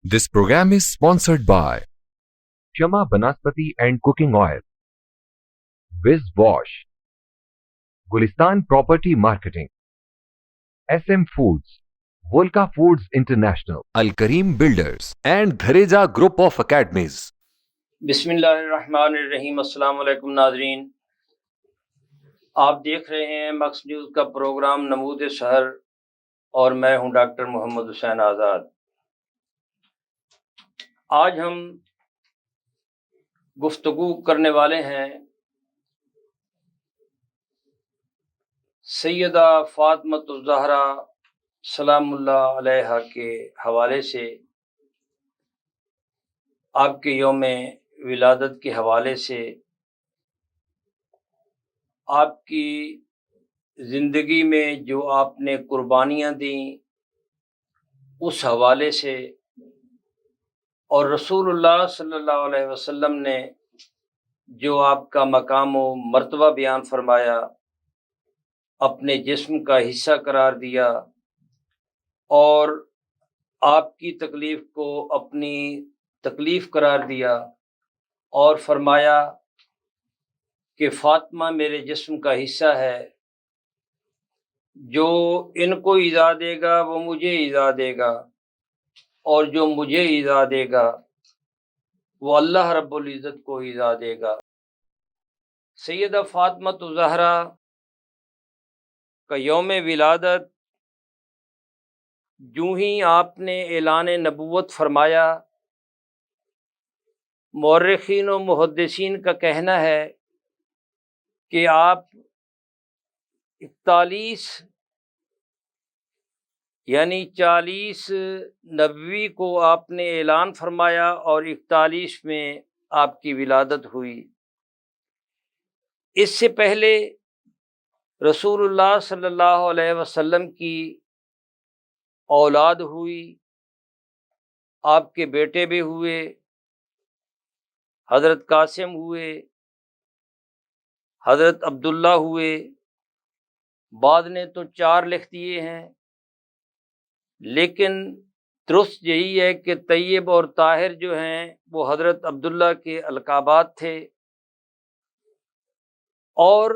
This program is sponsored by Shama Banaspati and Cooking Oil, Wiz Wash, Gulistan Property Marketing, SM Foods, Volca Foods International, Al Kareem Builders, and Dhareja Group of Academies. بسم اللہ الرحمن الرحیم۔ السلام علیکم ناظرین، آپ دیکھ رہے ہیں مکس نیوز کا پروگرام نمود سحر اور میں ہوں ڈاکٹر محمد حسین آزاد۔ آج ہم گفتگو کرنے والے ہیں سیدہ فاطمۃ الزہرا سلام اللہ علیہا کے حوالے سے، آپ کے یوم ولادت کے حوالے سے، آپ کی زندگی میں جو آپ نے قربانیاں دیں اس حوالے سے، اور رسول اللہ صلی اللہ علیہ وسلم نے جو آپ کا مقام و مرتبہ بیان فرمایا، اپنے جسم کا حصہ قرار دیا اور آپ کی تکلیف کو اپنی تکلیف قرار دیا، اور فرمایا کہ فاطمہ میرے جسم کا حصہ ہے، جو ان کو ایذا دے گا وہ مجھے ایذا دے گا، اور جو مجھے ایذا دے گا وہ اللہ رب العزت کو ایذا دے گا۔ سیدہ فاطمۃ الزہرا کا یوم ولادت جو ہی آپ نے اعلان نبوت فرمایا، مورخین و محدثین کا کہنا ہے کہ آپ 41 یعنی 40 نبوی کو آپ نے اعلان فرمایا اور 41 میں آپ کی ولادت ہوئی۔ اس سے پہلے رسول اللہ صلی اللہ علیہ وسلم کی اولاد ہوئی، آپ کے بیٹے بھی ہوئے، حضرت قاسم ہوئے، حضرت عبداللہ ہوئے، بعد نے تو 4 لکھ دیے ہیں، لیکن درست یہی ہے کہ طیب اور طاہر جو ہیں وہ حضرت عبداللہ کے القابات تھے، اور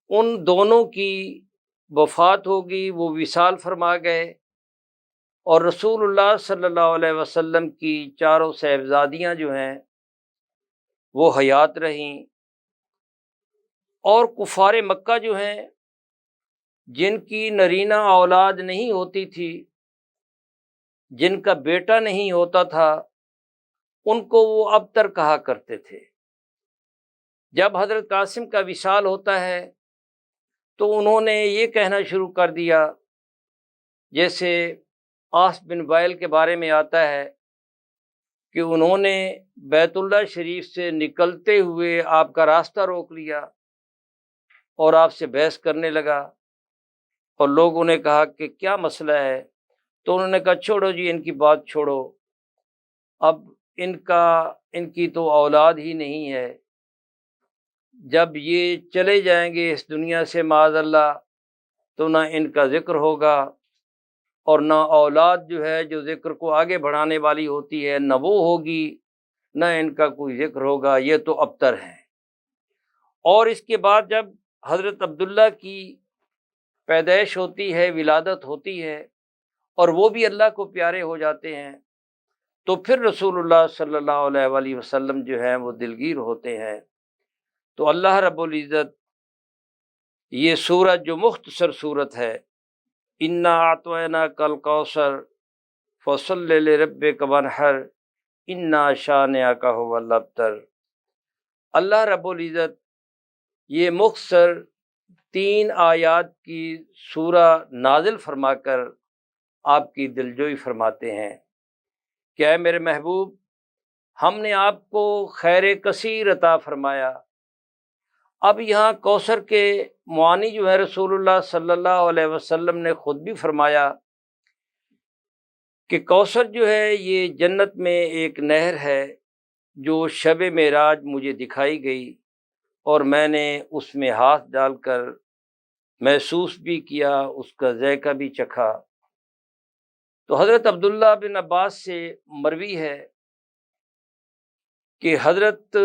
ان دونوں کی وفات ہوگی، وہ وصال فرما گئے، اور رسول اللہ صلی اللہ علیہ وسلم کی 4 صاحبزادیاں جو ہیں وہ حیات رہیں، اور کفار مکہ جو ہیں جن کی نرینہ اولاد نہیں ہوتی تھی، جن کا بیٹا نہیں ہوتا تھا، ان کو وہ ابتر کہا کرتے تھے۔ جب حضرت قاسم کا وصال ہوتا ہے تو انہوں نے یہ کہنا شروع کر دیا، جیسے آس بن وائل کے بارے میں آتا ہے کہ انہوں نے بیت اللہ شریف سے نکلتے ہوئے آپ کا راستہ روک لیا اور آپ سے بحث کرنے لگا، اور لوگوں نے کہا کہ کیا مسئلہ ہے؟ تو انہوں نے کہا چھوڑو جی، ان کی بات چھوڑو، اب ان کی تو اولاد ہی نہیں ہے، جب یہ چلے جائیں گے اس دنیا سے معاذ اللہ تو نہ ان کا ذکر ہوگا، اور نہ اولاد جو ہے جو ذکر کو آگے بڑھانے والی ہوتی ہے نہ وہ ہوگی، نہ ان کا کوئی ذکر ہوگا، یہ تو ابتر ہیں۔ اور اس کے بعد جب حضرت عبداللہ کی پیدائش ہوتی ہے، ولادت ہوتی ہے، اور وہ بھی اللہ کو پیارے ہو جاتے ہیں، تو پھر رسول اللہ صلی اللہ علیہ وآلہ وسلم جو ہیں وہ دلگیر ہوتے ہیں۔ تو اللہ رب العزت یہ سورت جو مختصر سورت ہے، انا اعطیناک الکوثر فصل لربک وانحر انا شانئک ھو الابتر، اللہ رب العزت یہ مختصر 3 آیات کی سورہ نازل فرما کر آپ کی دلجوئی فرماتے ہیں کہ اے میرے محبوب، ہم نے آپ کو خیر کثیر عطا فرمایا۔ اب یہاں کوثر کے معانی جو ہے رسول اللہ صلی اللہ علیہ وسلم نے خود بھی فرمایا کہ کوثر جو ہے یہ جنت میں ایک نہر ہے جو شب معراج مجھے دکھائی گئی، اور میں نے اس میں ہاتھ ڈال کر محسوس بھی کیا، اس کا ذائقہ بھی چکھا۔ تو حضرت عبداللہ بن عباس سے مروی ہے کہ حضرت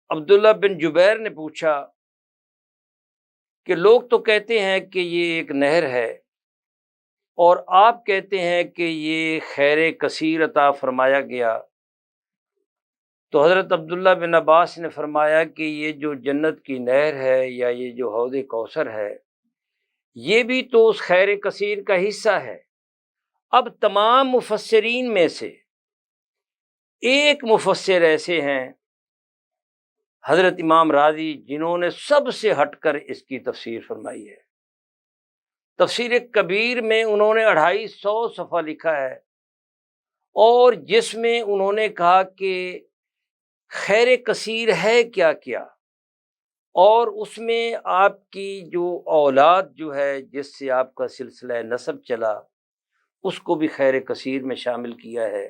عبداللہ بن جبیر نے پوچھا کہ لوگ تو کہتے ہیں کہ یہ ایک نہر ہے اور آپ کہتے ہیں کہ یہ خیر کثیر عطا فرمایا گیا۔ تو حضرت عبداللہ بن عباس نے فرمایا کہ یہ جو جنت کی نہر ہے یا یہ جو حوض کوثر ہے یہ بھی تو اس خیر کثیر کا حصہ ہے۔ اب تمام مفسرین میں سے ایک مفسر ایسے ہیں حضرت امام راضی جنہوں نے سب سے ہٹ کر اس کی تفسیر فرمائی ہے۔ تفسیر کبیر میں انہوں نے 250 صفحہ لکھا ہے اور جس میں انہوں نے کہا کہ خیر کثیر ہے کیا کیا، اور اس میں آپ کی جو اولاد جو ہے جس سے آپ کا سلسلہ نسب چلا اس کو بھی خیر کثیر میں شامل کیا ہے،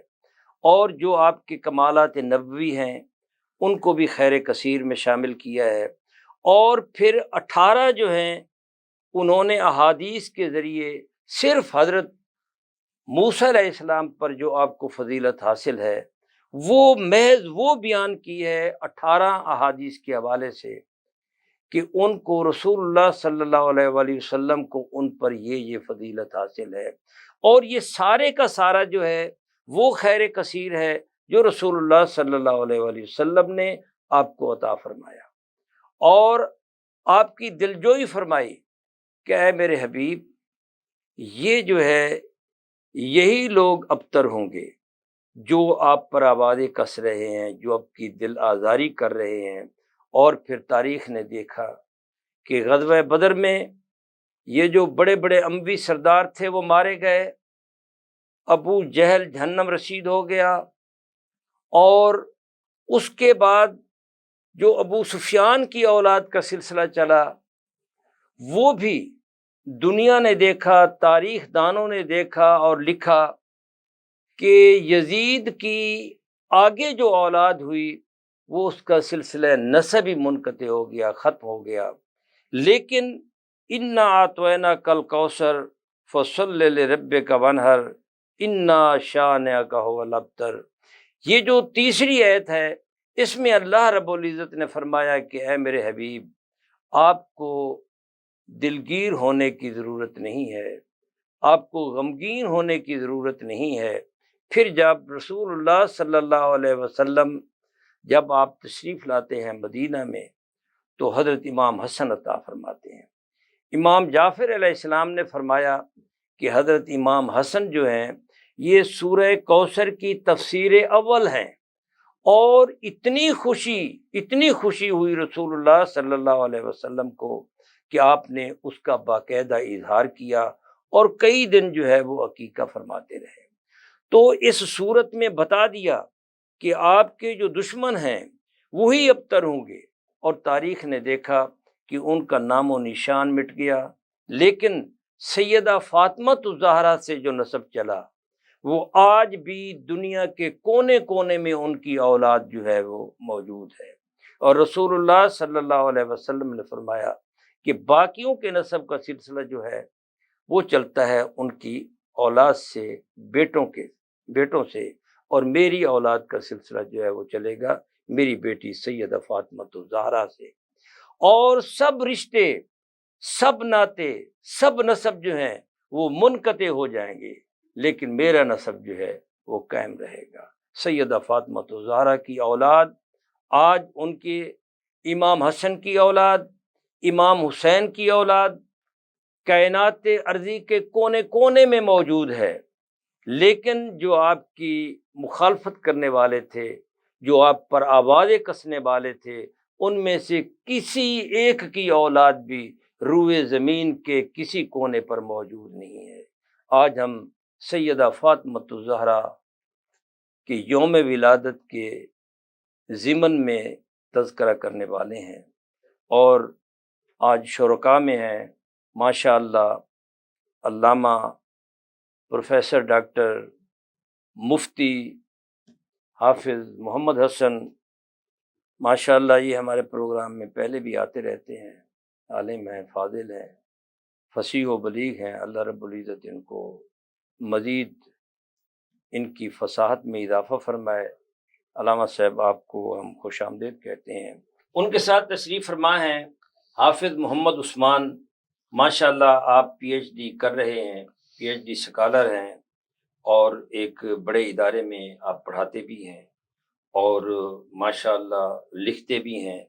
اور جو آپ کے کمالات نبوی ہیں ان کو بھی خیر کثیر میں شامل کیا ہے، اور پھر 18 جو ہیں انہوں نے احادیث کے ذریعے صرف حضرت موسیٰ علیہ السلام پر جو آپ کو فضیلت حاصل ہے وہ محض وہ بیان کی ہے 18 احادیث کے حوالے سے کہ ان کو رسول اللہ صلی اللہ علیہ وآلہ وسلم کو ان پر یہ فضیلت حاصل ہے، اور یہ سارے کا سارا جو ہے وہ خیر کثیر ہے جو رسول اللہ صلی اللہ علیہ وآلہ وسلم نے آپ کو عطا فرمایا، اور آپ کی دلجوئی فرمائی کہ اے میرے حبیب یہ جو ہے یہی لوگ ابتر ہوں گے جو آپ پر آوازیں کس رہے ہیں، جو آپ کی دل آزاری کر رہے ہیں۔ اور پھر تاریخ نے دیکھا کہ غزوہ بدر میں یہ جو بڑے بڑے اموی سردار تھے وہ مارے گئے، ابو جہل جہنم رسید ہو گیا، اور اس کے بعد جو ابو سفیان کی اولاد کا سلسلہ چلا وہ بھی دنیا نے دیکھا، تاریخ دانوں نے دیکھا اور لکھا کہ یزید کی آگے جو اولاد ہوئی وہ اس کا سلسلہ نسب ہی منقطع ہو گیا، ختم ہو گیا۔ لیکن انا اعطیناک کل کوثر فصل لربک وانحر انا شانئک هو الابتر، یہ جو تیسری آیت ہے اس میں اللہ رب العزت نے فرمایا کہ اے میرے حبیب آپ کو دلگیر ہونے کی ضرورت نہیں ہے، آپ کو غمگین ہونے کی ضرورت نہیں ہے۔ پھر جب رسول اللہ صلی اللہ علیہ وسلم جب آپ تشریف لاتے ہیں مدینہ میں تو حضرت امام حسن عطا فرماتے ہیں۔ امام جعفر علیہ السلام نے فرمایا کہ حضرت امام حسن جو ہیں یہ سورہ کوثر کی تفسیر اول ہیں، اور اتنی خوشی ہوئی رسول اللہ صلی اللہ علیہ وسلم کو کہ آپ نے اس کا باقاعدہ اظہار کیا اور کئی دن جو ہے وہ عقیقہ فرماتے رہے۔ تو اس صورت میں بتا دیا کہ آپ کے جو دشمن ہیں وہی ابتر ہوں گے، اور تاریخ نے دیکھا کہ ان کا نام و نشان مٹ گیا، لیکن سیدہ فاطمہ الزہرا سے جو نسب چلا وہ آج بھی دنیا کے کونے کونے میں ان کی اولاد جو ہے وہ موجود ہے، اور رسول اللہ صلی اللہ علیہ وسلم نے فرمایا کہ باقیوں کے نسب کا سلسلہ جو ہے وہ چلتا ہے ان کی اولاد سے، بیٹوں سے، اور میری اولاد کا سلسلہ جو ہے وہ چلے گا میری بیٹی سیدہ فاطمہ الزہرا سے، اور سب رشتے، سب ناتے، سب نسب جو ہیں وہ منقطع ہو جائیں گے، لیکن میرا نسب جو ہے وہ قائم رہے گا۔ سیدہ فاطمہ الزہرا کی اولاد آج ان کے امام حسن کی اولاد، امام حسین کی اولاد کائنات ارضی کے کونے کونے میں موجود ہے، لیکن جو آپ کی مخالفت کرنے والے تھے، جو آپ پر آوازیں کسنے والے تھے، ان میں سے کسی ایک کی اولاد بھی روئے زمین کے کسی کونے پر موجود نہیں ہے۔ آج ہم سیدہ فاطمہ الزہرا کے یوم ولادت کے ضمن میں تذکرہ کرنے والے ہیں، اور آج شرکاء میں ہیں ماشاء اللہ علامہ پروفیسر ڈاکٹر مفتی حافظ محمد حسن، ماشاء اللہ یہ ہمارے پروگرام میں پہلے بھی آتے رہتے ہیں، عالم ہیں، فاضل ہیں، فصیح و بلیغ ہیں، اللہ رب العزت ان کو مزید ان کی فصاحت میں اضافہ فرمائے۔ علامہ صاحب آپ کو ہم خوش آمدید کہتے ہیں۔ ان کے ساتھ تشریف فرما ہیں حافظ محمد عثمان، ماشاءاللہ آپ پی ایچ ڈی کر رہے ہیں، پی ایچ ڈی اسکالر ہیں، اور ایک بڑے ادارے میں آپ پڑھاتے بھی ہیں اور ماشاءاللہ لکھتے بھی ہیں۔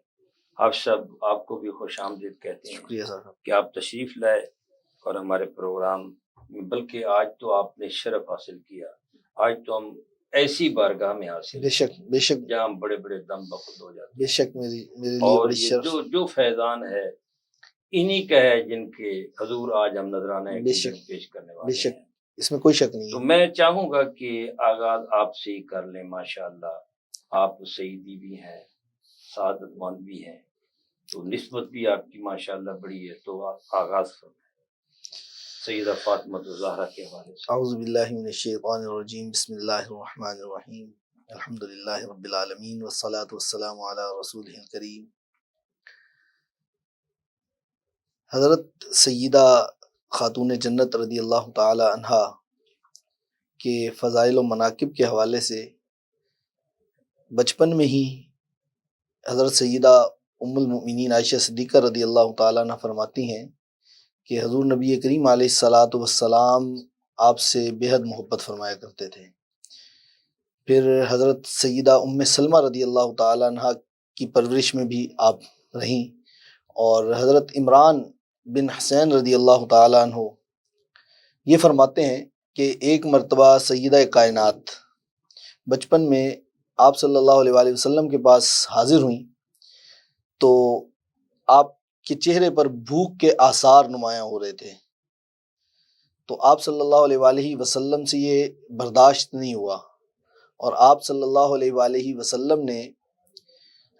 آپ سب آپ کو بھی خوش آمدید کہتے ہیں۔ شکریہ صاحب کہ آپ تشریف لائے اور ہمارے پروگرام میں، بلکہ آج تو آپ نے شرف حاصل کیا، آج تو ہم ایسی بارگاہ میں حاصل بے شک بے شک جہاں بڑے بڑے دم بخود ہو جاتے بے شک میرے لیے اور بڑی یہ شرف۔ جو فیضان ہے انہی کا ہے جن کے حضور آج ہم نذرانہ بے شک پیش کرنے بے والے شک ہیں۔ اس میں کوئی شک نہیں تو ہے۔ میں چاہوں گا کہ آغاز آپ سے ہی کر لیں۔ ماشاءاللہ آپ سعیدی بھی ہیں، سعادت مند بھی ہیں، تو نسبت بھی آپ کی ماشاءاللہ بڑی ہے، تو آپ آغاز فرمائیں سیدہ فاطمہ الزہرا کے حوالے سے۔ اعوذ باللہ من الشیطان الرجیم، بسم اللہ الرحمن الرحیم، الحمدللہ رب العالمین والصلاة والسلام علی رسولہ الکریم۔ حضرت سیدہ خاتون جنت رضی اللہ تعالی عنہا کے فضائل و مناقب کے حوالے سے بچپن میں ہی حضرت سیدہ ام المؤمنین عائشہ صدیقہ رضی اللہ تعالیٰ عنہ فرماتی ہیں کہ حضور نبی کریم علیہ الصلاۃ والسلام آپ سے بے حد محبت فرمایا کرتے تھے۔ پھر حضرت سیدہ ام سلمہ رضی اللہ تعالیٰ عنہ کی پرورش میں بھی آپ رہیں، اور حضرت عمران بن حسین رضی اللہ تعالیٰ عنہ یہ فرماتے ہیں کہ ایک مرتبہ سیدہ کائنات بچپن میں آپ صلی اللہ علیہ وآلہ وسلم کے پاس حاضر ہوئیں تو آپ کے چہرے پر بھوک کے آثار نمایاں ہو رہے تھے، تو آپ صلی اللہ علیہ وآلہ وسلم سے یہ برداشت نہیں ہوا، اور آپ صلی اللہ علیہ وآلہ وسلم نے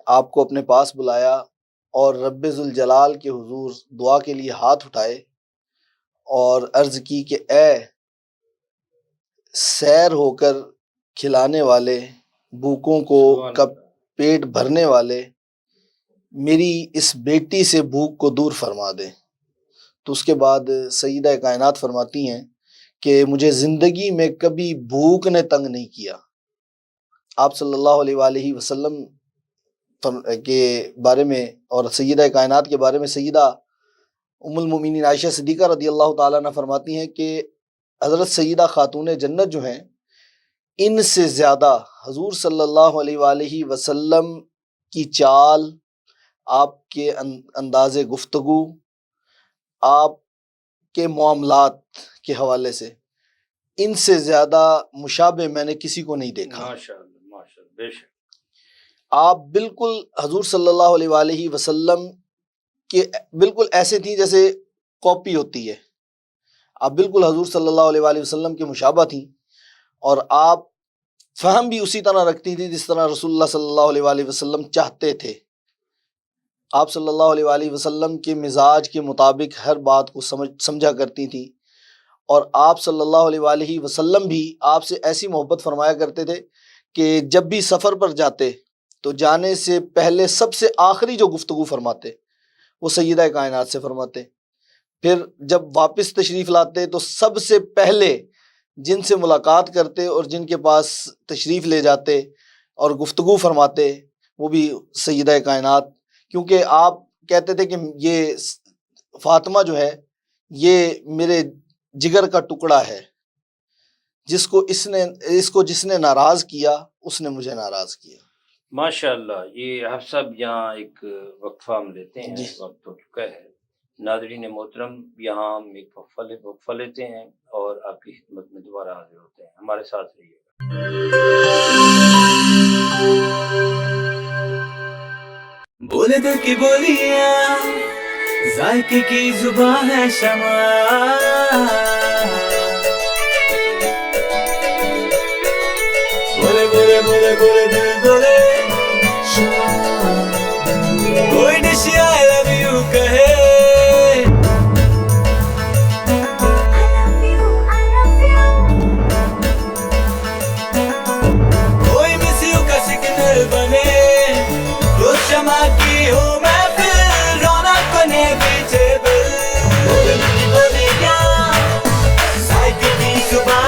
آپ کو اپنے پاس بلایا اور رب ذوالجلال کے حضور دعا کے لیے ہاتھ اٹھائے اور عرض کی کہ اے سیر ہو کر کھلانے والے، بھوکوں کو کب پیٹ بھرنے والے، میری اس بیٹی سے بھوک کو دور فرما دے۔ تو اس کے بعد سیدہ کائنات فرماتی ہیں کہ مجھے زندگی میں کبھی بھوک نے تنگ نہیں کیا۔ آپ صلی اللہ علیہ وآلہ وسلم کے بارے میں اور سیدہ کائنات کے بارے میں سیدہ ام المؤمنین عائشہ صدیقہ رضی اللہ تعالیٰ عنہ فرماتی ہیں کہ حضرت سیدہ خاتون جنت جو ہیں، ان سے زیادہ حضور صلی اللہ علیہ وآلہ وسلم کی چال، آپ کے انداز گفتگو، آپ کے معاملات کے حوالے سے ان سے زیادہ مشابہ میں نے کسی کو نہیں دیکھا۔ ماشاءاللہ ماشاءاللہ، بے شک آپ بالکل حضور صلی اللہ علیہ وآلہ وسلم کے بالکل ایسے تھیں جیسے کاپی ہوتی ہے، آپ بالکل حضور صلی اللہ علیہ وآلہ وسلم کے مشابہ تھیں، اور آپ فہم بھی اسی طرح رکھتی تھی جس طرح رسول اللہ صلی اللہ علیہ وآلہ وسلم چاہتے تھے۔ آپ صلی اللہ علیہ وآلہ وسلم کے مزاج کے مطابق ہر بات کو سمجھا کرتی تھیں، اور آپ صلی اللہ علیہ وآلہ وسلم بھی آپ سے ایسی محبت فرمایا کرتے تھے کہ جب بھی سفر پر جاتے تو جانے سے پہلے سب سے آخری جو گفتگو فرماتے وہ سیدہ کائنات سے فرماتے، پھر جب واپس تشریف لاتے تو سب سے پہلے جن سے ملاقات کرتے اور جن کے پاس تشریف لے جاتے اور گفتگو فرماتے وہ بھی سیدہ کائنات، کیونکہ آپ کہتے تھے کہ یہ فاطمہ جو ہے یہ میرے جگر کا ٹکڑا ہے، جس کو جس نے ناراض کیا اس نے مجھے ناراض کیا۔ ماشاءاللہ۔ یہ حفصہ یہاں ایک وقفہ ہم لیتے ہیں، وقت ہو چکا ہے۔ ناظرین محترم، یہاں ہم ایک وقفہ لیتے ہیں اور آپ کی خدمت میں دوبارہ حاضر ہوتے ہیں، ہمارے ساتھ رہیے گا۔ بولے دل کی بولیاں، ذائقے کی زبان ہے شمع، بولے بولے بولے بولے دل بولے کوئی ڈش آئی لو یو کہے، کوئی مس یو کا سگنل بنے، تو شمع کی ہو محفل، رونق بنے بیچے بل، بولے کی بولیاں، ذائقے کی زبان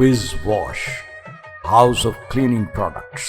Wiz Wash, House of Cleaning Products.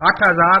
8000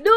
2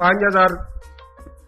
5000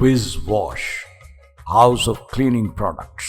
Wiz Wash, House of Cleaning Products.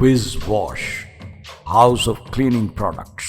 Wiz Wash, House of Cleaning Products.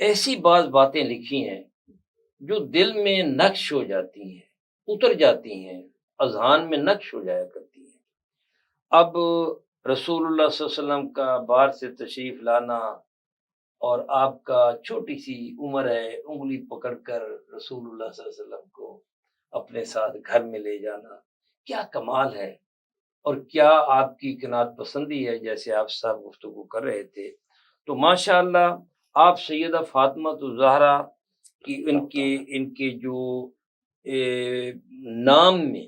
ایسی بعض باتیں لکھی ہیں جو دل میں نقش ہو جاتی ہیں، اتر جاتی ہیں، اذہان میں نقش ہو جایا کرتی ہیں۔ اب رسول اللہ صلی اللہ علیہ وسلم کا باہر سے تشریف لانا اور آپ کا چھوٹی سی عمر ہے، انگلی پکڑ کر رسول اللہ صلی اللہ علیہ وسلم کو اپنے ساتھ گھر میں لے جانا، کیا کمال ہے اور کیا آپ کی قناعت پسندی ہے، جیسے آپ صاحب گفتگو کر رہے تھے۔ تو ماشاءاللہ آپ سیدہ فاطمہ الزہرا کی ان کے جو نام میں،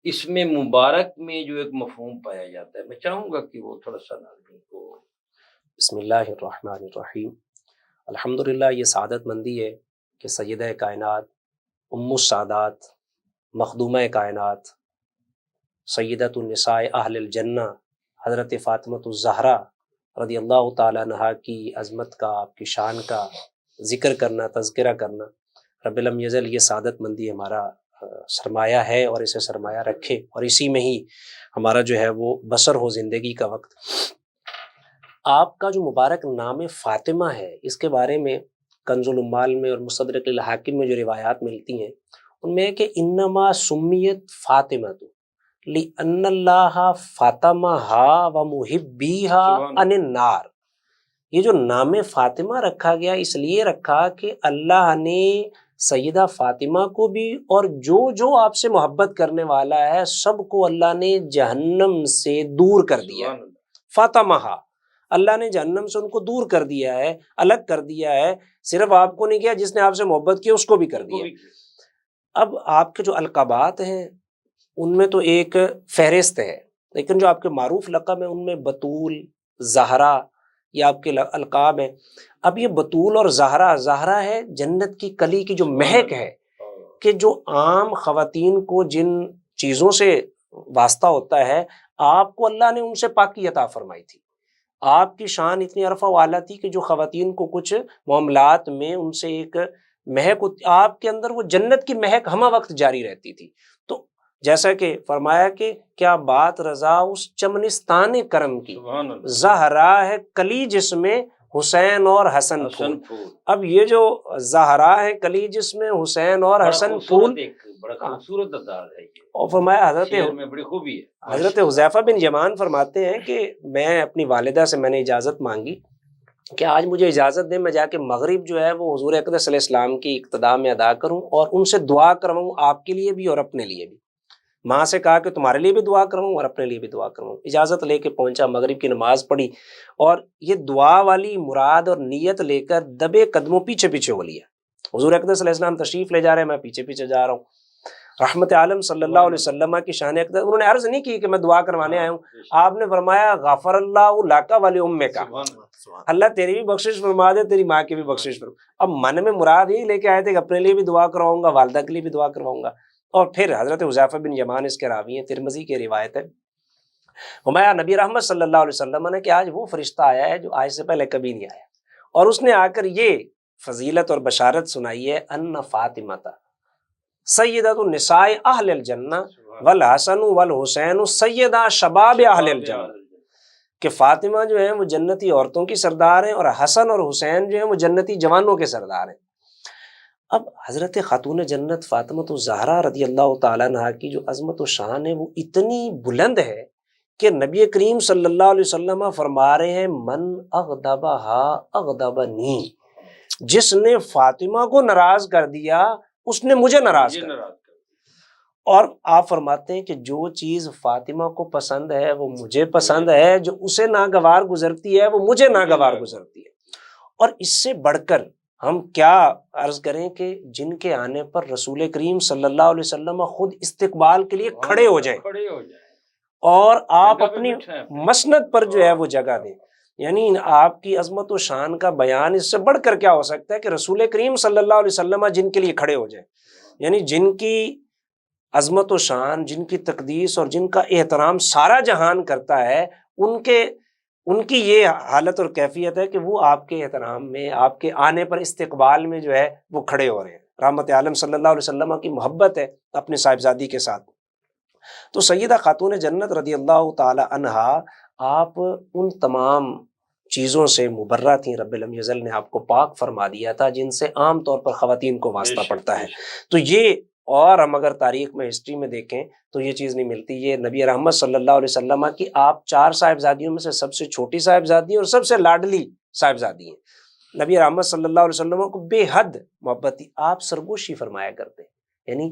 اس میں مبارک میں جو ایک مفہوم پایا جاتا ہے، میں چاہوں گا کہ وہ تھوڑا سا ناظرین کو۔ بسم اللہ الرحمن الرحیم۔ الحمدللہ یہ سعادت مندی ہے کہ سیدہ کائنات، ام السادات، مخدومہ کائنات، سیدۃ النساء اہل الجنہ حضرت فاطمہ الزہرا رضی اللہ تعالیٰ عنہا کی عظمت کا، آپ کی شان کا ذکر کرنا، تذکرہ کرنا، رب لم یزل یہ سعادت مندی ہمارا سرمایہ ہے، اور اسے سرمایہ رکھے اور اسی میں ہی ہمارا جو ہے وہ بسر ہو زندگی کا وقت۔ آپ کا جو مبارک نام فاطمہ ہے، اس کے بارے میں کنز العمال میں اور مستدرک الحاکم میں جو روایات ملتی ہیں، ان میں ہے کہ انما سمیت فاطمہ لأن اللہ فاطمہا ومحبیہا عن النار۔ یہ جو نام فاطمہ رکھا گیا اس لیے رکھا کہ اللہ نے سیدہ فاطمہ کو بھی اور جو آپ سے محبت کرنے والا ہے سب کو اللہ نے جہنم سے دور کر دیا ہے۔ فاطمہا، اللہ نے جہنم سے ان کو دور کر دیا ہے، الگ کر دیا ہے، صرف آپ کو نہیں کیا، جس نے آپ سے محبت کی اس کو بھی کر دیا۔ اب آپ کے جو القابات ہیں ان میں تو ایک فہرست ہے، لیکن جو آپ کے معروف لقب ہیں ان میں بطول، زہرا، یہ آپ کے القاب ہیں۔ اب یہ بطول اور زہرا، زہرا ہے جنت کی کلی کی جو مہک ہے، کہ جو عام خواتین کو جن چیزوں سے واسطہ ہوتا ہے، آپ کو اللہ نے ان سے پاکی عطا فرمائی تھی۔ آپ کی شان اتنی عرفہ والا تھی کہ جو خواتین کو کچھ معاملات میں ان سے ایک مہک، آپ کے اندر وہ جنت کی مہک ہمہ وقت جاری رہتی تھی۔ تو جیسا کہ فرمایا کہ کیا بات رضا اس چمنستان کرم کی، زہرا ہے کلی جس میں حسین اور حسن پھول۔ اب یہ جو زہرا ہے کلی جس میں حسین اور حسن پھول، بڑا خوبصورت انداز ہے یہ، اور فرمایا شعر میں بڑی خوبی ہے۔ حضرت حذیفہ بن یمان فرماتے ہیں کہ میں اپنی والدہ سے میں نے اجازت مانگی کہ آج مجھے اجازت دیں میں جا کے مغرب جو ہے وہ حضور اقدس صلی اللہ علیہ وسلم کی اقتداء میں ادا کروں اور ان سے دعا کرواؤں، آپ کے لیے بھی اور اپنے لیے بھی۔ ماں سے کہا کہ تمہارے لیے بھی دعا کرواؤں اور اپنے لیے بھی دعا کرواؤں۔ اجازت لے کے پہنچا، مغرب کی نماز پڑھی اور یہ دعا والی مراد اور نیت لے کر دبے قدموں پیچھے پیچھے ہو لیا۔ حضور اقدس صلی اللہ علیہ وسلم تشریف لے جا رہے ہیں، میں پیچھے پیچھے جا رہا ہوں۔ رحمت عالم صلی اللہ علیہ وسلم کی شان اقدس، انہوں نے عرض نہیں کی کہ میں دعا کروانے آیا ہوں، آپ نے فرمایا غفر اللہ لک ولی امک، اللہ تیری بھی بخشش فرما دے، تیری ماں کی بھی بخشش فرما۔ اب من میں مراد ہی لے کے آئے تھے کہ اپنے لیے بھی دعا کرواؤں گا، والدہ کے لیے بھی دعا کرواؤں گا۔ اور پھر حضرت حذیفہ بن یمان اس کے راوی ہیں، ترمذی کی روایت ہے، فرمایا نبی رحمت صلی اللہ علیہ وسلم نے کہ آج وہ فرشتہ آیا ہے جو آج سے پہلے کبھی نہیں آیا، اور اس نے آ کر یہ فضیلت اور بشارت سنائی ہے، ان فاطمہ سیدۃ النساء اہل الجنہ والحسن والحسین سیدہ شباب اہل الجنہ، کہ فاطمہ جو ہیں وہ جنتی عورتوں کی سردار ہیں اور حسن اور حسین جو ہیں وہ جنتی جوانوں کے سردار ہیں۔ اب حضرت خاتون جنت فاطمہ الزہرا رضی اللہ تعالیٰ عنہا کی جو عظمت و شان ہے وہ اتنی بلند ہے کہ نبی کریم صلی اللہ علیہ وسلم فرما رہے ہیں من اغضبہا اغضبنی، جس نے فاطمہ کو ناراض کر دیا اس نے مجھے ناراض کر دیا۔ اور آپ فرماتے ہیں کہ جو چیز فاطمہ کو پسند ہے وہ مجھے پسند ہے، جو اسے ناگوار گزرتی ہے وہ مجھے ناگوار گزرتی ہے۔ اور اس سے بڑھ کر ہم کیا عرض کریں کہ جن کے آنے پر رسول کریم صلی اللہ علیہ وسلم خود استقبال کے لیے کھڑے ہو جائیں اور آپ اپنی مسند پر جو ہے وہ جگہ دیں، یعنی آپ کی عظمت و شان کا بیان اس سے بڑھ کر کیا ہو سکتا ہے کہ رسول کریم صلی اللہ علیہ وسلم جن کے لیے کھڑے ہو جائیں، یعنی جن کی عظمت و شان، جن کی تقدیس اور جن کا احترام سارا جہان کرتا ہے، ان کی یہ حالت اور کیفیت ہے کہ وہ آپ کے احترام میں، آپ کے آنے پر استقبال میں جو ہے وہ کھڑے ہو رہے ہیں۔ رحمت عالم صلی اللہ علیہ وسلم کی محبت ہے اپنے صاحبزادی کے ساتھ۔ تو سیدہ خاتون جنت رضی اللہ تعالی عنہا، آپ ان تمام چیزوں سے مبرہ تھیں، رب لم یزل نے آپ کو پاک فرما دیا تھا، جن سے عام طور پر خواتین کو واسطہ پڑتا ہے. تو یہ، اور ہم اگر تاریخ میں ہسٹری میں دیکھیں تو یہ چیز نہیں ملتی. یہ نبی رحمت صلی اللہ علیہ وسلم کی آپ 4 صاحبزادیوں میں سے سب سے چھوٹی صاحبزادی ہیں اور سب سے لاڈلی صاحبزادی ہیں. نبی رحمت صلی اللہ علیہ وسلم کو بے حد محبت تھی. آپ سرگوشی فرمایا کرتے، یعنی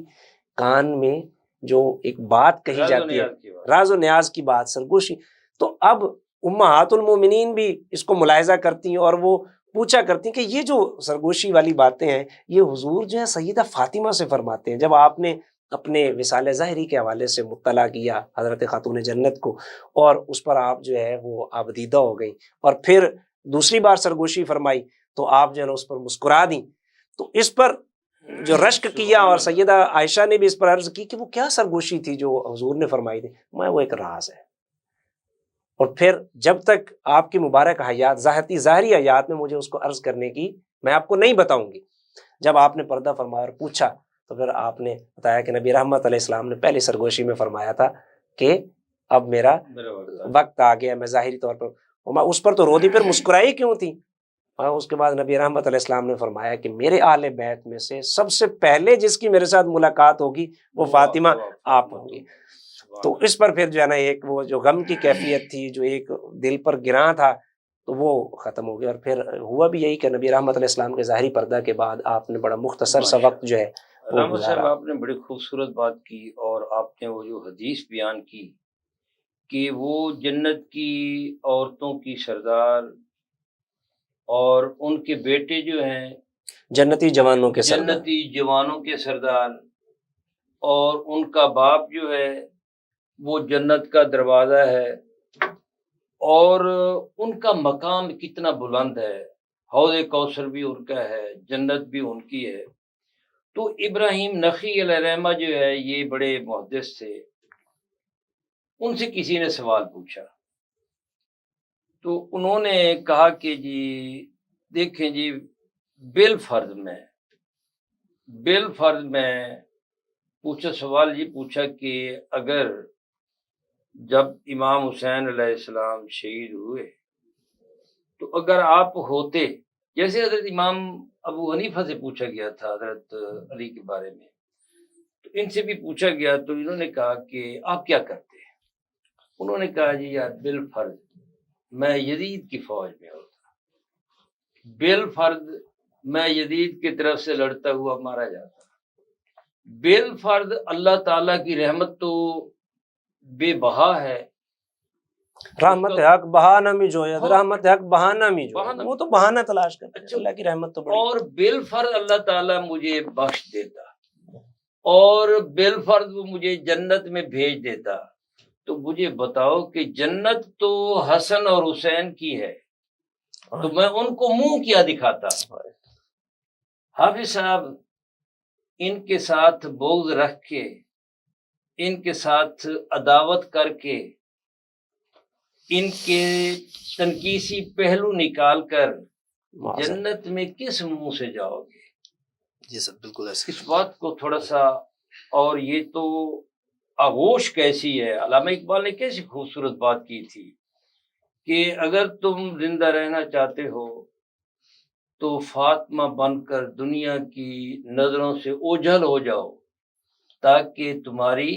کان میں جو ایک بات کہی جاتی ہے، راز و نیاز کی بات، سرگوشی. تو اب امہات المومنین بھی اس کو ملاحظہ کرتی ہیں اور وہ پوچھا کرتی ہیں کہ یہ جو سرگوشی والی باتیں ہیں یہ حضور جو ہے سیدہ فاطمہ سے فرماتے ہیں. جب آپ نے اپنے وصال ظاہری کے حوالے سے مطلع کیا حضرت خاتون جنت کو، اور اس پر آپ جو ہے وہ آبدیدہ ہو گئی، اور پھر دوسری بار سرگوشی فرمائی تو آپ جو ہے نا اس پر مسکرا دیں. تو اس پر جو رشک کیا، اور سیدہ عائشہ نے بھی اس پر عرض کی کہ وہ کیا سرگوشی تھی جو حضور نے فرمائی تھی. میں وہ ایک راز ہے. اور پھر جب تک آپ کی مبارک حیات، ظاہری حیات میں مجھے اس کو عرض کرنے کی میں آپ کو نہیں بتاؤں گی. جب آپ نے پردہ فرمایا اور پوچھا تو پھر آپ نے بتایا کہ نبی رحمت علیہ السلام نے پہلی سرگوشی میں فرمایا تھا کہ اب میرا وقت آ گیا، میں ظاہری طور پر. میں اس پر تو رو دی، پھر مسکرائی کیوں تھی؟ اور اس کے بعد نبی رحمت علیہ السلام نے فرمایا کہ میرے اہل بیت میں سے سب سے پہلے جس کی میرے ساتھ ملاقات ہوگی وہ فاطمہ آپ ہوں گی. تو اس پر پھر جو ہے نا ایک وہ جو غم کی کیفیت تھی، جو ایک دل پر گراں تھا، تو وہ ختم ہو گیا. اور پھر ہوا بھی یہی کہ نبی رحمت علیہ السلام کے ظاہری پردہ کے بعد آپ نے بڑا مختصر سا وقت جو ہے وہ رحمت صاحب گزارا. آپ نے بڑی خوبصورت بات کی، اور آپ نے وہ جو حدیث بیان کی کہ وہ جنت کی عورتوں کی سردار اور ان کے بیٹے جو ہیں جنتی جوانوں کے سردار، جنتی جوانوں کے سردار، اور ان کا باپ جو ہے وہ جنت کا دروازہ ہے، اور ان کا مقام کتنا بلند ہے. حوض کوثر بھی ان کا ہے، جنت بھی ان کی ہے. تو ابراہیم نخعی علیہ الرحمہ جو ہے یہ بڑے محدث تھے. ان سے کسی نے سوال پوچھا تو انہوں نے کہا کہ جی دیکھیں جی، بالفرض میں پوچھا، سوال یہ پوچھا کہ اگر جب امام حسین علیہ السلام شہید ہوئے تو اگر آپ ہوتے، جیسے حضرت امام ابو حنیفہ سے پوچھا گیا تھا حضرت علی کے بارے میں، تو ان سے بھی پوچھا گیا تو انہوں نے کہا کہ آپ کیا کرتے؟ انہوں نے کہا جی یار بالفرض میں یزید کی فوج میں ہوتا، بالفرض میں یزید کی طرف سے لڑتا ہوا مارا جاتا، بالفرض اللہ تعالیٰ کی رحمت تو بے بہا ہے، رحمت حق بہانہ میں جو ہے، رحمت حق بہانہ میں جو ہے، وہ تو بہانہ تلاش کرتے ہیں. اللہ کی رحمت تو بڑی. اور بالفرض اللہ تعالیٰ مجھے بخش دیتا، اور بالفرض وہ مجھے جنت میں بھیج دیتا. تو مجھے بتاؤ کہ جنت تو حسن اور حسین کی ہے، تو میں ان کو منہ کیا دکھاتا؟ حافظ صاحب ان کے ساتھ بغض رکھ کے، ان کے ساتھ عداوت کر کے، ان کے تنقیسی پہلو نکال کر جنت میں کس منہ سے جاؤ گے؟ جی سر بالکل ایسے. اس بات کو تھوڑا سا، اور یہ تو آغوش کیسی ہے. علامہ اقبال نے کیسی خوبصورت بات کی تھی کہ اگر تم زندہ رہنا چاہتے ہو تو فاطمہ بن کر دنیا کی نظروں سے اوجھل ہو جاؤ، تاکہ تمہاری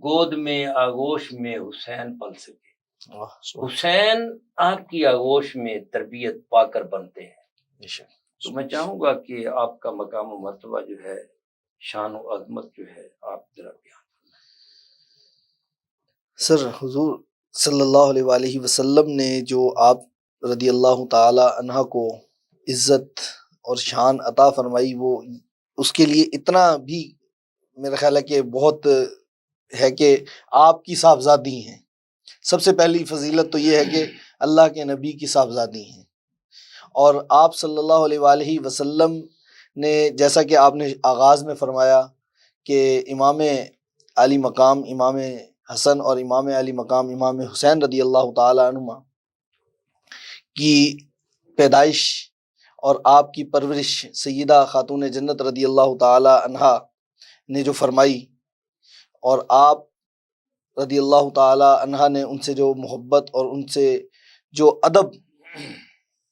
گود میں آغوش میں حسین پل سکے. حسین آپ کی آغوش میں تربیت پا کر بنتے ہیں. تو میں چاہوں گا کہ آپ کا مقام و مرتبہ جو ہے، شان و عظمت جو ہے، آپ ذرا بیان. سر حضور صلی اللہ علیہ وآلہ وسلم نے جو آپ رضی اللہ تعالی عنہ کو عزت اور شان عطا فرمائی، وہ اس کے لیے اتنا بھی میرا خیال ہے کہ بہت ہے کہ آپ کی صاحبزادی ہیں. سب سے پہلی فضیلت تو یہ ہے کہ اللہ کے نبی کی صاحبزادی ہیں، اور آپ صلی اللہ علیہ وآلہ وسلم نے جیسا کہ آپ نے آغاز میں فرمایا کہ امام علی مقام امام حسن اور امام علی مقام امام حسین رضی اللہ تعالی عنہما کی پیدائش اور آپ کی پرورش سیدہ خاتون جنت رضی اللہ تعالی عنہا نے جو فرمائی، اور آپ رضی اللہ تعالی عنہا نے ان سے جو محبت اور ان سے جو ادب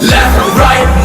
Left right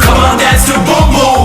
come on dance to boom boom।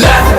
Left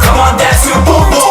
come on dance to boom boom।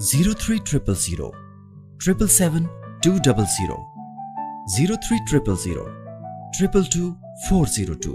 0300 777 200 0300 222 402।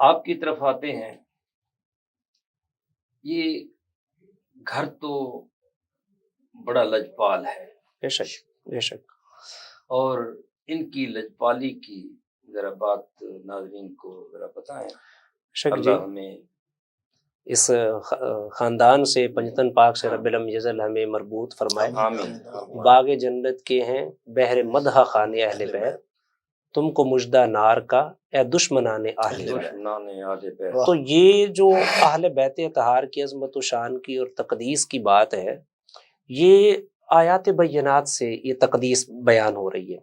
آپ کی طرف آتے ہیں، یہ گھر تو بڑا لجپال ہے، بے شک بے شک، اور ان کی لجپالی کی ذرا بات ناظرین کو ذرا بتائیں۔ شک جی، اللہ ہمیں اس خاندان سے پنجتن پاک سے رب العزت ہمیں مربوط فرمائے۔ آمین۔ باغ جنت کے ہیں بحر مدح خانے اہل بیت، تم کو مژدہ نار کا اے دشمنان اہل بیت۔ دشمنان اہل بیت۔ تو یہ جو اہل بیت اطہار کی عظمت و شان کی اور تقدیس کی بات ہے، یہ آیات بینات سے یہ تقدیس بیان ہو رہی ہے۔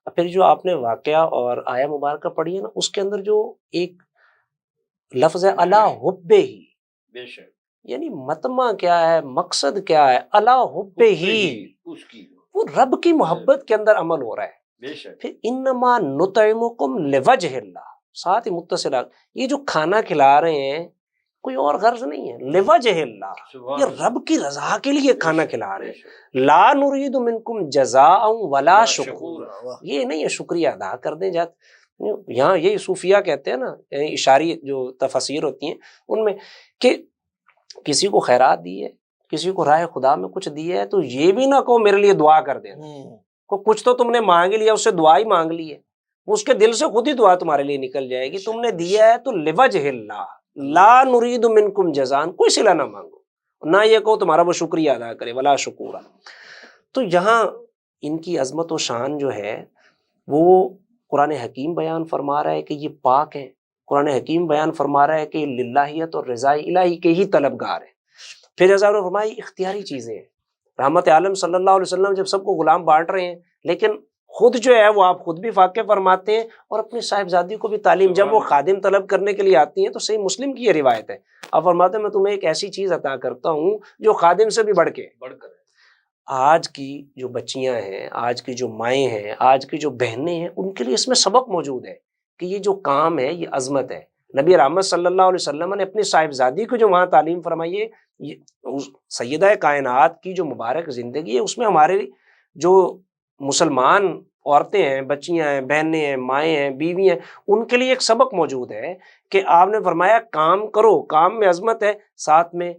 پھر جو آپ نے واقعہ اور آیا مبارکہ پڑھی ہے نا، اس کے اندر جو ایک لفظ ہے الا حب ہی، بے شک، یعنی متمع کیا ہے، مقصد کیا ہے، الا حب ہی، اس کی وہ رب کی محبت کے اندر عمل ہو رہا ہے۔ بے شک، پھر انما نطعمکم لوجہ اللہ، ساتھ ہی متصل، یہ جو کھانا کھلا رہے ہیں کوئی اور غرض نہیں ہے، لوجہ اللہ، یہ رب کی رضا کے لیے کھانا کھلا رہے ہیں۔ لا نرید منکم جزاء ولا شکور، یہ نہیں ہے شکریہ ادا کر دیں جاتے، یہاں یہی صوفیہ کہتے ہیں نا، یعنی اشاری جو تفاسیر ہوتی ہیں ان میں، کہ کسی کو خیرات دی ہے، کسی کو راہ خدا میں کچھ دیا ہے، تو یہ بھی نہ کہو میرے لیے دعا کر دینا، کچھ تو تم نے مانگ لیا، اس سے دعا ہی مانگ لی ہے، اس کے دل سے خود ہی دعا تمہارے لیے نکل جائے گی۔ تم نے دیا ہے تو لوجہ اللہ، لا نرید منکم جزان، کوئی صلہ نہ مانگو، نہ یہ کہو تمہارا وہ شکریہ ادا کرے، ولا شکورا۔ تو یہاں ان کی عظمت و شان جو ہے وہ قرآن حکیم بیان فرما رہا ہے کہ یہ پاک ہیں، قرآن حکیم بیان فرما رہا ہے کہ یہ للہیت اور رضا الہی کے ہی طلبگار ہیں۔ پھر جیسا انہوں نے فرمایا اختیاری چیزیں ہیں، رحمت عالم صلی اللہ علیہ وسلم جب سب کو غلام بانٹ رہے ہیں، لیکن خود جو ہے وہ آپ خود بھی فاقے فرماتے ہیں اور اپنی صاحبزادی کو بھی تعلیم، جب وہ خادم طلب کرنے کے لیے آتی ہیں تو صحیح مسلم کی یہ روایت ہے، آپ فرماتے ہیں میں تمہیں ایک ایسی چیز عطا کرتا ہوں جو خادم سے بھی بڑھ کر ہے۔ آج کی جو بچیاں ہیں، آج کی جو مائیں ہیں، آج کی جو بہنیں ہیں، ان کے لیے اس میں سبق موجود ہے کہ یہ جو کام ہے یہ عظمت ہے۔ نبی رحمت صلی اللہ علیہ وسلم نے اپنی صاحبزادی کو جو وہاں تعلیم فرمائی ہے، سیدہ کائنات کی جو مبارک زندگی ہے، اس میں ہمارے جو مسلمان عورتیں ہیں، بچیاں ہیں، بہنیں ہیں، مائیں ہیں، بیوی ہیں، ان کے لیے ایک سبق موجود ہے کہ آپ نے فرمایا کام کرو، کام میں عظمت ہے، ساتھ میں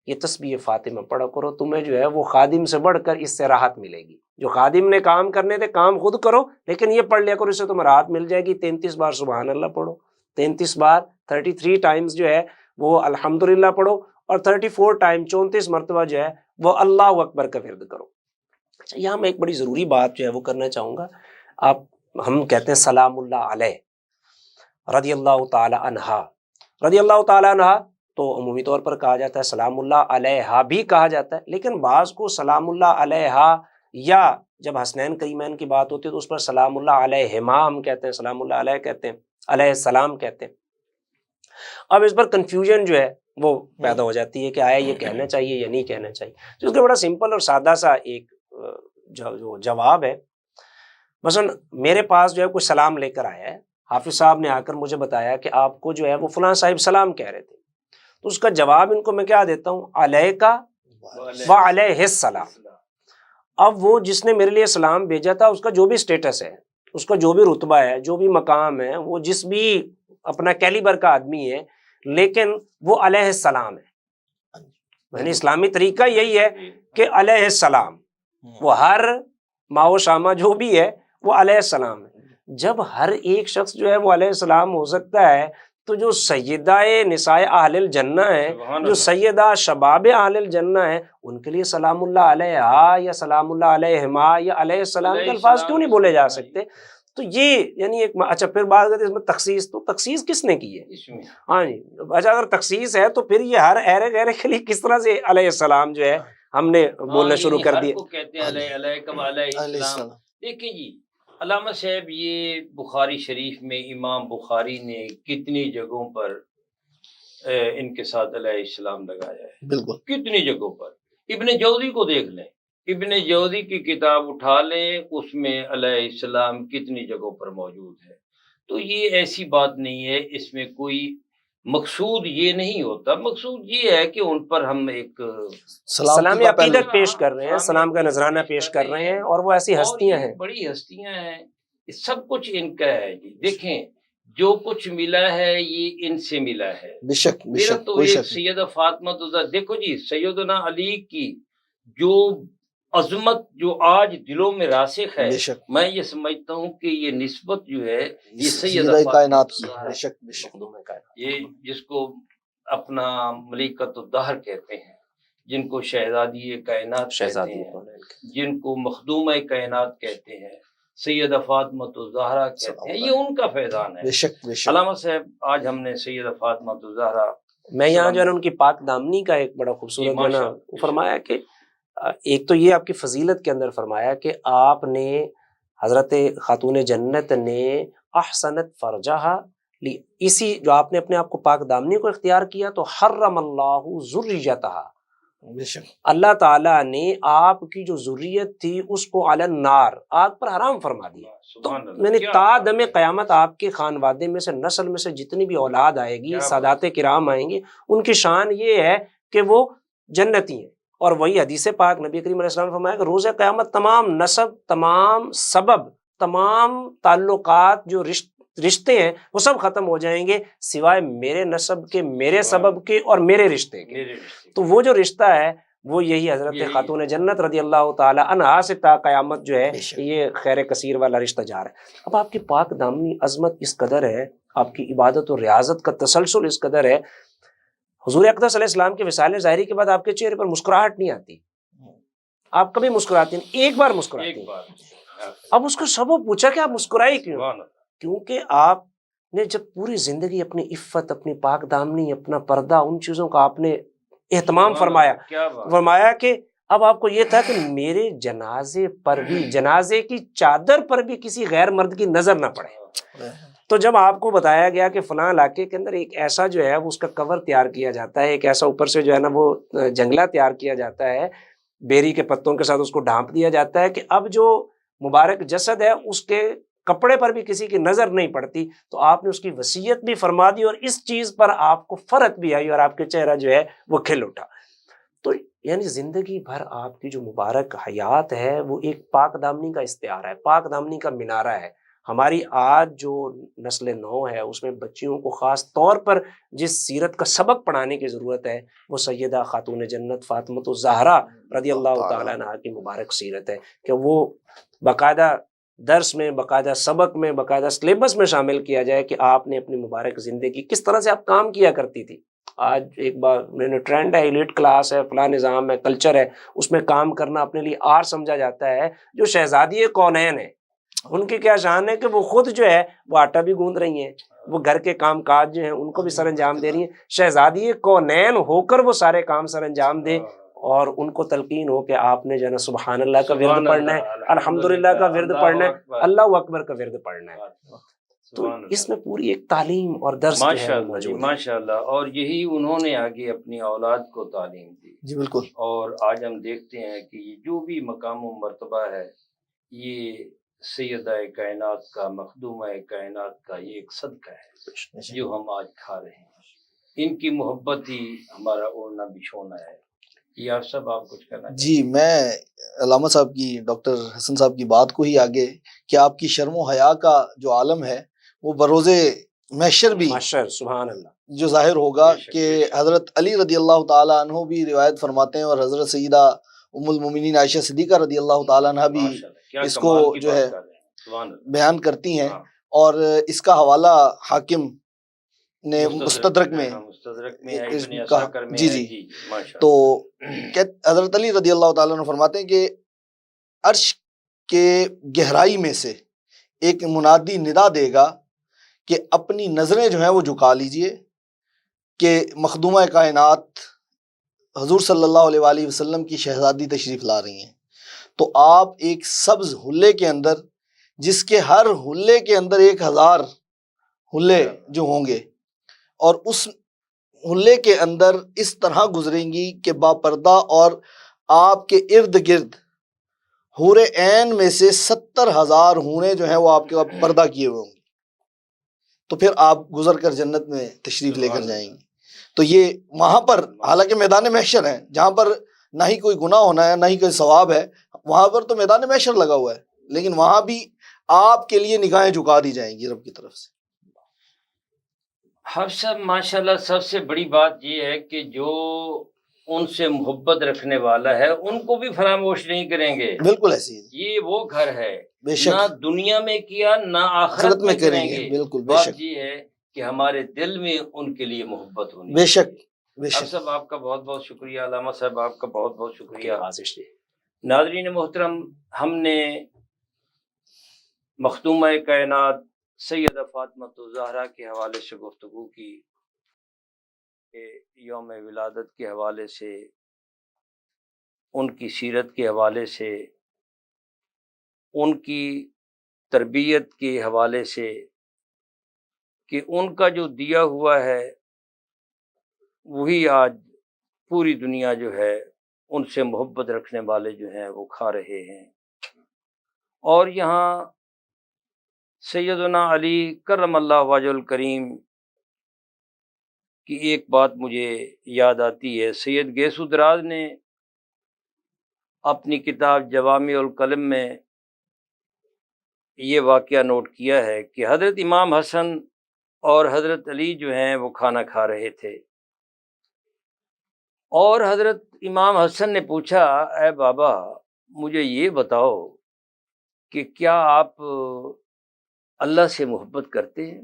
یہ تسبیح فاطمہ پڑھا کرو، تمہیں جو ہے وہ خادم سے بڑھ کر اس سے راحت ملے گی۔ جو خادم نے کام کرنے تھے کام خود کرو، لیکن یہ پڑھ لیا کرو، اس سے تمہیں راحت مل جائے گی۔ 33 بار سبحان اللہ پڑھو، 33 بار 33 ٹائمز جو ہے وہ الحمدللہ پڑھو، اور 34 ٹائم 34 مرتبہ جو ہے وہ اللہ اکبر کا ورد کرو۔ اچھا، یہاں میں ایک بڑی ضروری بات جو ہے وہ کرنا چاہوں گا۔ ہم کہتے ہیں سلام اللہ علیہ رضی اللہ تعالی عنہا، رضی اللہ تعالی عنہا تو عمومی طور پر کہا جاتا ہے، سلام اللہ علیہا بھی کہا جاتا ہے، لیکن بعض کو سلام اللہ علیہا، یا جب حسنین کریمین کی بات ہوتی ہے تو اس پر سلام اللہ علیہما ہم کہتے ہیں، سلام اللہ علیہ کہتے ہیں، علیہ السلام کہتے ہیں۔ اب اس پر کنفیوژن جو ہے وہ پیدا ہو جاتی ہے کہ آیا یہ کہنا چاہیے یا نہیں کہنا چاہیے۔ تو اس کا بڑا سمپل اور سادہ سا ایک جو جواب ہے، مثلا میرے پاس جو ہے کوئی سلام لے کر آیا ہے، حافظ صاحب نے آ کر مجھے بتایا کہ آپ کو جو ہے وہ فلاں صاحب سلام کہہ رہے تھے، تو اس کا جواب ان کو میں کیا دیتا ہوں، علیکا وعلیہ السلام۔ اب وہ جس نے میرے لیے سلام بھیجا تھا اس کا جو بھی سٹیٹس ہے، اس کا جو بھی رتبہ ہے، جو بھی مقام ہے، وہ جس بھی اپنا کیلیبر کا آدمی ہے، لیکن وہ علیہ السلام ہے۔ یعنی اسلامی طریقہ یہی ہے کہ علیہ السلام، وہ ہر ماو شامہ جو بھی ہے وہ علیہ السلام ہے۔ جب ہر ایک شخص جو ہے وہ علیہ السلام ہو سکتا ہے، تو جو سیدہ نساء اہل الجنہ ہیں، جو سیدہ شباب اہل الجنہ ہیں، ان کے لیے سلام اللہ علیہا یا سلام اللہ علیہما یا علیہ السلام کے الفاظ کیوں نہیں بولے جا سکتے؟ تو یہ یعنی ایک اچھا، پھر بات کرتے ہیں اس میں تخصیص، تو تخصیص کس نے کی ہے؟ ہاں جی، اچھا اگر تخصیص ہے تو پھر یہ ہر ایرے غیرے کے لیے کس طرح سے علیہ السلام جو ہے ہم نے بولنا شروع کر دیا؟ کہتے ہیں علیہ السلام۔ دیکھیں جی علامہ صاحب، یہ بخاری شریف میں امام بخاری نے کتنی جگہوں پر ان کے ساتھ علیہ السلام لگایا ہے، بالکل کتنی جگہوں پر۔ ابن جوزی کو دیکھ لیں، ابن جوزی کی کتاب اٹھا لیں، اس میں علیہ السلام کتنی جگہوں پر موجود ہے۔ تو یہ ایسی بات نہیں ہے، اس میں کوئی مقصود یہ نہیں ہوتا، مقصود یہ ہے کہ ان پر ہم ایک سلام عقیدت پیش کر رہے ہیں، سلام کا نذرانہ پیش کر رہے ہیں، اور وہ ایسی ہستیاں ہیں، بڑی ہستیاں ہیں، سب کچھ ان کا ہے جی۔ دیکھیں جو کچھ ملا ہے یہ ان سے ملا ہے. بے شک بے میرا شک تو کوئی ایک شک نہیں. سیدہ فاطمہ الزہرا، دیکھو جی سیدنا علی کی جو عظمت جو آج دلوں میں راسخ ہے، بے شک میں یہ سمجھتا ہوں کہ یہ نسبت جو ہے یہ سیدہ سیدہ کائنات کی. فاطمہ بے شک بے شک. یہ جس کو اپنا ملکۃ الدہر کہتے ہیں، جن کو شہزادی کائنات کہتے ہیں، جن کو مخدومہ کائنات کہتے ہیں، سیدہ فاطمہ الزہرا کہتے ہیں، یہ ان کا فیضان ہے. بے شک بے شک. علامہ صاحب آج ہم نے سیدہ فاطمہ الزہرا، میں یہاں جو ہے نا ان کی پاک دامنی کا ایک بڑا خوبصورت جو ہے نا فرمایا کہ ایک تو یہ آپ کی فضیلت کے اندر فرمایا کہ آپ نے حضرت خاتون جنت نے احسنت فرجہا، اسی جو آپ نے اپنے آپ کو پاک دامنی کو اختیار کیا تو حرم اللہ ذریتہا، بے شک اللہ تعالیٰ نے آپ کی جو ذریت تھی اس کو علی النار، آگ پر حرام فرما دیا. تو میں نے تا دم قیامت آپ کے خانوادے میں سے نسل میں سے جتنی بھی اولاد آئے گی، سادات کرام آئیں گے، ان کی شان یہ ہے کہ وہ جنتی ہیں. اور وہی حدیث پاک نبی کریم علیہ السلام نے فرمایا کہ روز قیامت تمام نسب، تمام سبب، تمام تعلقات جو رشتے ہیں وہ سب ختم ہو جائیں گے سوائے میرے نسب کے، میرے سبب کے اور میرے رشتے کے. تو وہ جو رشتہ ہے وہ یہی حضرت خاتون جنت رضی اللہ تعالی عنہا سے تا قیامت جو ہے یہ خیر کثیر والا رشتہ جا رہا ہے. اب آپ کی پاک دامنی عظمت اس قدر ہے، آپ کی عبادت و ریاضت کا تسلسل اس قدر ہے، حضور اقدس علیہ السلام کے وصال ظاہری کے بعد آپ کے چہرے پر مسکراہٹ نہیں آتی، آپ کبھی مسکراتے ہیں، ایک بار مسکراتے ہیں. اب اس کو سبب پوچھا کہ آپ مسکرائی کیوں؟ کیونکہ آپ نے جب پوری زندگی اپنی عفت، اپنی پاک دامنی، اپنا پردہ، ان چیزوں کا آپ نے اہتمام فرمایا کہ اب آپ کو یہ تھا کہ میرے جنازے پر بھی، جنازے کی چادر پر بھی کسی غیر مرد کی نظر نہ پڑے. تو جب آپ کو بتایا گیا کہ فلاں علاقے کے اندر ایک ایسا جو ہے وہ اس کا کور تیار کیا جاتا ہے، ایک ایسا اوپر سے جو ہے نا وہ جنگلہ تیار کیا جاتا ہے، بیری کے پتوں کے ساتھ اس کو ڈھانپ دیا جاتا ہے کہ اب جو مبارک جسد ہے اس کے کپڑے پر بھی کسی کی نظر نہیں پڑتی، تو آپ نے اس کی وصیت بھی فرما دی اور اس چیز پر آپ کو فرحت بھی آئی اور آپ کے چہرہ جو ہے وہ کھل اٹھا. تو یعنی زندگی بھر آپ کی جو مبارک حیات ہے وہ ایک پاک دامنی کا استعارہ ہے، پاک دامنی کا منارہ ہے. ہماری آج جو نسل نو ہے اس میں بچیوں کو خاص طور پر جس سیرت کا سبق پڑھانے کی ضرورت ہے وہ سیدہ خاتون جنت فاطمہ الزہرا رضی اللہ تعالیٰ عنہا کی مبارک سیرت ہے کہ وہ باقاعدہ درس میں، باقاعدہ سبق میں، باقاعدہ سلیبس میں شامل کیا جائے کہ آپ نے اپنی مبارک زندگی کس طرح سے آپ کام کیا کرتی تھی. آج ایک بار میں نے ٹرینڈ ہے، ایلیٹ کلاس ہے، فلاں نظام ہے، کلچر ہے، اس میں کام کرنا اپنے لیے آر سمجھا جاتا ہے. جو شہزادی کونین ہے ان کی کیا شان ہے کہ وہ خود جو ہے وہ آٹا بھی گوندھ رہی ہیں، وہ گھر کے کام کاج جو ہیں ان کو بھی سر انجام دے رہی ہیں. شہزادی کونین ہو کر وہ سارے کام سر انجام دیں اور ان کو تلقین ہو کہ آپ نے جو ہے نا سبحان اللہ کا ورد پڑھنا ہے، الحمدللہ کا ورد پڑھنا ہے، اللہ اکبر کا ورد پڑھنا ہے. تو اس میں پوری ایک تعلیم اور درس موجود ہے. ماشاءاللہ. اور یہی انہوں نے آگے اپنی اولاد کو تعلیم دی. جی بالکل. اور آج ہم دیکھتے ہیں کہ یہ جو بھی مقام و مرتبہ ہے یہ سیدہ کائنات کا، مخدومہ کائنات کا یہ ایک صدقہ ہے جو ہم آج کھا رہے ہیں. ان کی محبت ہی ہمارا اوڑھنا بچھونا ہے. یہ آپ سب آپ کچھ کرنا چاہتے جی میں علامہ صاحب کی، ڈاکٹر حسن صاحب کی بات کو ہی آگے کہ آپ کی شرم و حیا کا جو عالم ہے وہ بروز محشر بھی سبحان اللہ جو ظاہر ہوگا کہ حضرت علی رضی اللہ تعالیٰ عنہ بھی روایت فرماتے ہیں اور حضرت سیدہ ام المومنین عائشہ صدیقہ رضی اللہ تعالیٰ عنہ بھی اس کو جو ہے بیان کرتی ہیں. اور اس کا حوالہ حاکم نے مستدرک میں جی تو حضرت علی رضی اللہ تعالیٰ عنہ فرماتے ہیں کہ عرش کے گہرائی میں سے ایک منادی ندا دے گا کہ اپنی نظریں جو ہیں وہ جھکا لیجئے کہ مخدومہ کائنات حضور صلی اللہ علیہ وآلہ وسلم کی شہزادی تشریف لا رہی ہیں. تو آپ ایک سبز حلے کے اندر، جس کے ہر حلے کے اندر 1000 حلے جو ہوں گے، اور اس حلے کے اندر اس طرح گزریں گی کہ با پردہ، اور آپ کے ارد گرد حور عین میں سے 70,000 حوریں جو ہیں وہ آپ کے پردہ کیے ہوئے ہوں گے. تو پھر آپ گزر کر جنت میں تشریف لے کر جائیں گے. تو یہ وہاں پر حالانکہ میدان محشر ہے جہاں پر نہ ہی کوئی گناہ ہونا ہے نہ ہی کوئی ثواب ہے، وہاں پر تو میدان محشر لگا ہوا ہے، لیکن وہاں بھی آپ کے لیے نگاہیں جھکا دی جائیں گی رب کی طرف سے. حافظ صاحب ماشاءاللہ سب سے بڑی بات یہ ہے کہ جو ان سے محبت رکھنے والا ہے ان کو بھی فراموش نہیں کریں گے. بالکل ایسی یہ وہ گھر ہے بے شک نہ دنیا میں کیا نہ آخرت میں کریں گے. بالکل بے بات شک یہ ہے کہ ہمارے دل میں ان کے لیے محبت ہونی بے شک بے حافظ شک. صاحب آپ کا بہت بہت شکریہ. علامہ صاحب آپ کا بہت بہت شکریہ. ناظرین محترم، ہم نے مخدومہ کائنات سیدہ فاطمہ الزہرا کے حوالے سے گفتگو کی کہ یوم ولادت کے حوالے سے، ان کی سیرت کے حوالے سے، ان کی تربیت کے حوالے سے، کہ ان کا جو دیا ہوا ہے وہی آج پوری دنیا جو ہے ان سے محبت رکھنے والے جو ہیں وہ کھا رہے ہیں. اور یہاں سیدنا علی کرم اللہ وجہ الکریم کی ایک بات مجھے یاد آتی ہے. سید گیسو دراز نے اپنی کتاب جوامع الکلم میں یہ واقعہ نوٹ کیا ہے کہ حضرت امام حسن اور حضرت علی جو ہیں وہ کھانا کھا رہے تھے، اور حضرت امام حسن نے پوچھا، اے بابا مجھے یہ بتاؤ کہ کیا آپ اللہ سے محبت کرتے ہیں؟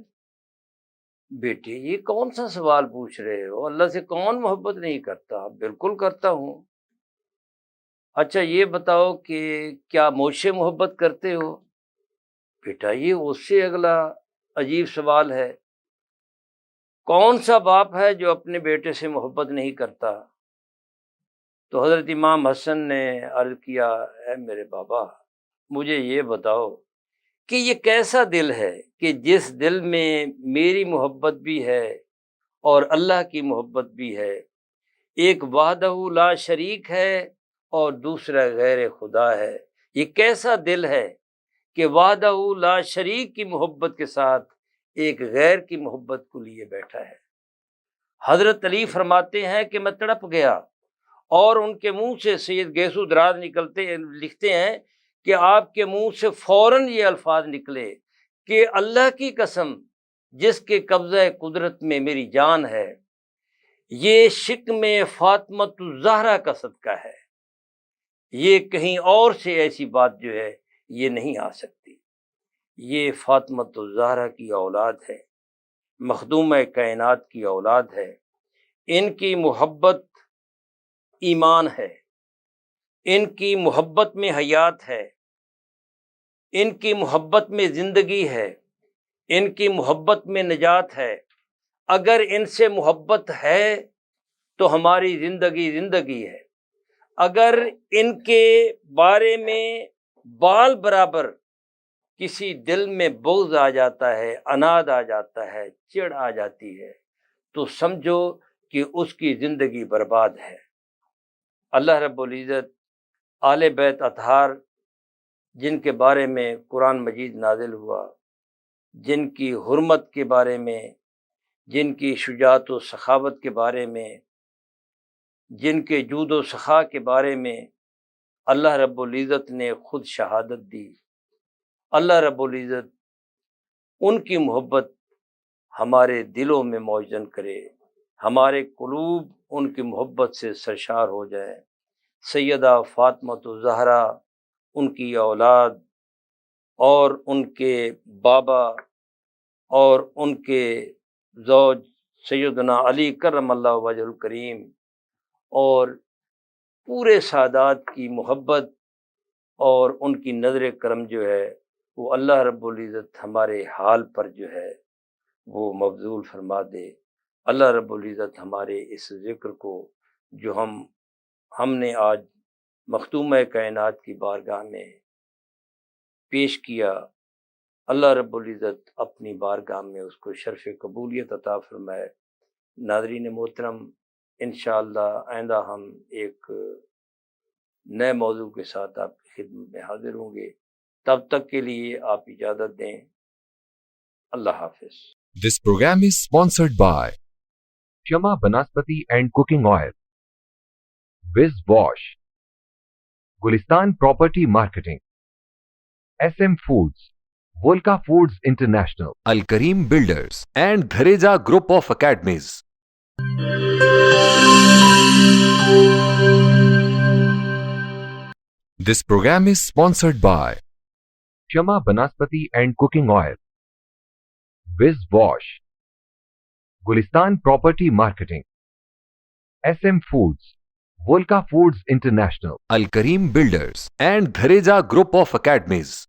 بیٹے یہ کون سا سوال پوچھ رہے ہو، اللہ سے کون محبت نہیں کرتا؟ بالکل کرتا ہوں. اچھا یہ بتاؤ کہ کیا مجھ سے محبت کرتے ہو؟ بیٹا یہ اس سے اگلا عجیب سوال ہے. کون سا باپ ہے جو اپنے بیٹے سے محبت نہیں کرتا؟ تو حضرت امام حسن نے عرض کیا، اے میرے بابا مجھے یہ بتاؤ کہ یہ کیسا دل ہے کہ جس دل میں میری محبت بھی ہے اور اللہ کی محبت بھی ہے، ایک وحدہ لا شریک ہے اور دوسرا غیر خدا ہے. یہ کیسا دل ہے کہ وحدہ لا شریک کی محبت کے ساتھ ایک غیر کی محبت کو لیے بیٹھا ہے. حضرت علی فرماتے ہیں کہ میں تڑپ گیا، اور ان کے منہ سے سید گیسو دراز لکھتے ہیں کہ آپ کے منہ سے فوراً یہ الفاظ نکلے کہ اللہ کی قسم جس کے قبضہ قدرت میں میری جان ہے، یہ شکم فاطمۃ الزہرا کا صدقہ ہے، یہ کہیں اور سے ایسی بات جو ہے یہ نہیں آ سکتی. یہ فاطمۃ الزہرا کی اولاد ہے، مخدومہ کائنات کی اولاد ہے. ان کی محبت ایمان ہے، ان کی محبت میں حیات ہے، ان کی محبت میں زندگی ہے، ان کی محبت میں نجات ہے. اگر ان سے محبت ہے تو ہماری زندگی زندگی ہے. اگر ان کے بارے میں بال برابر کسی دل میں بغض آ جاتا ہے، اناد آ جاتا ہے، چڑ آ جاتی ہے، تو سمجھو کہ اس کی زندگی برباد ہے. اللہ رب العزت آل بیت اطہار جن کے بارے میں قرآن مجید نازل ہوا، جن کی حرمت کے بارے میں، جن کی شجاعت و سخاوت کے بارے میں، جن کے جود و سخا کے بارے میں اللہ رب العزت نے خود شہادت دی. اللہ رب العزت ان کی محبت ہمارے دلوں میں موجن کرے، ہمارے قلوب ان کی محبت سے سرشار ہو جائے. سیدہ فاطمہ الزہرا، ان کی اولاد اور ان کے بابا اور ان کے زوج سیدنا علی کرم اللہ وجہ الکریم اور پورے سادات کی محبت اور ان کی نظر کرم جو ہے وہ اللہ رب العزت ہمارے حال پر جو ہے وہ مبذول فرما دے. اللہ رب العزت ہمارے اس ذکر کو جو ہم نے آج مخدومہ کائنات کی بارگاہ میں پیش کیا، اللہ رب العزت اپنی بارگاہ میں اس کو شرف قبولیت عطا فرمائے. ناظرین محترم، انشاءاللہ آئندہ ہم ایک نئے موضوع کے ساتھ آپ کی خدمت میں حاضر ہوں گے. تب تک کے لیے آپ اجازت دیں. اللہ حافظ. This program is sponsored by Shama Banaspati and Cooking Oil, Wiz Wash, Gulistan Property Marketing, SM Foods, Volca Foods International, Al Kareem Builders, and Dhareja Group of Academies. This program is sponsored by Shama Banaspati and Cooking Oil, Viz Wash, Gulistan Property Marketing, SM Foods, Volca Foods International, Al Kareem Builders, and Dhareja Group of Academies.